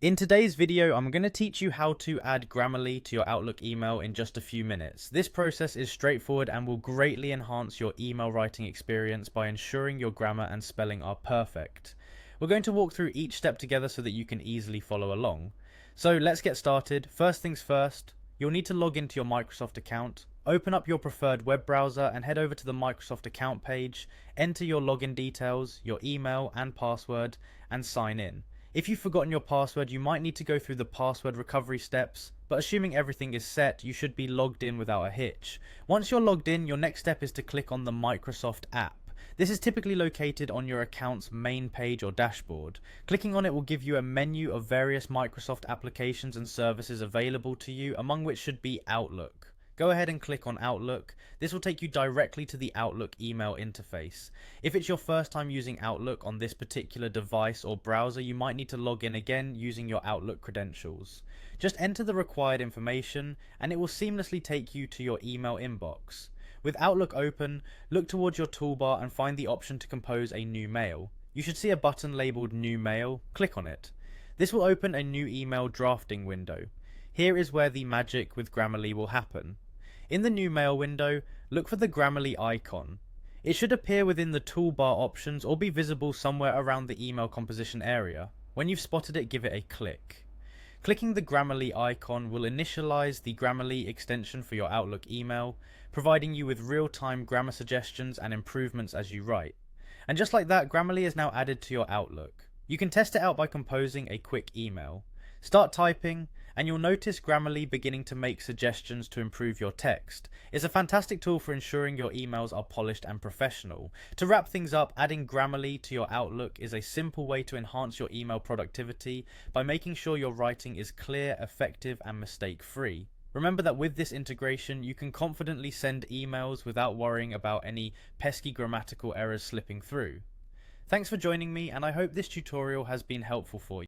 In today's video, I'm going to teach you how to add Grammarly to your Outlook email in just a few minutes. This process is straightforward and will greatly enhance your email writing experience by ensuring your grammar and spelling are perfect. We're going to walk through each step together so that you can easily follow along. So let's get started. First things first, you'll need to log into your Microsoft account. Open up your preferred web browser and head over to the Microsoft account page. Enter your login details, your email and password, and sign in. If you've forgotten your password, you might need to go through the password recovery steps, but assuming everything is set, you should be logged in without a hitch. Once you're logged in, your next step is to click on the Microsoft app. This is typically located on your account's main page or dashboard. Clicking on it will give you a menu of various Microsoft applications and services available to you, among which should be Outlook. Go ahead and click on Outlook. This will take you directly to the Outlook email interface. If it's your first time using Outlook on this particular device or browser, you might need to log in again using your Outlook credentials. Just enter the required information and it will seamlessly take you to your email inbox. With Outlook open, look towards your toolbar and find the option to compose a new mail. You should see a button labeled New Mail. Click on it. This will open a new email drafting window. Here is where the magic with Grammarly will happen. In the new mail window, look for the Grammarly icon. It should appear within the toolbar options or be visible somewhere around the email composition area. When you've spotted it, give it a click. Clicking the Grammarly icon will initialize the Grammarly extension for your Outlook email, providing you with real-time grammar suggestions and improvements as you write. And just like that, Grammarly is now added to your Outlook. You can test it out by composing a quick email. Start typing, and you'll notice Grammarly beginning to make suggestions to improve your text. It's a fantastic tool for ensuring your emails are polished and professional. To wrap things up, adding Grammarly to your Outlook is a simple way to enhance your email productivity by making sure your writing is clear, effective, and mistake-free. Remember that with this integration, you can confidently send emails without worrying about any pesky grammatical errors slipping through. Thanks for joining me, and I hope this tutorial has been helpful for you.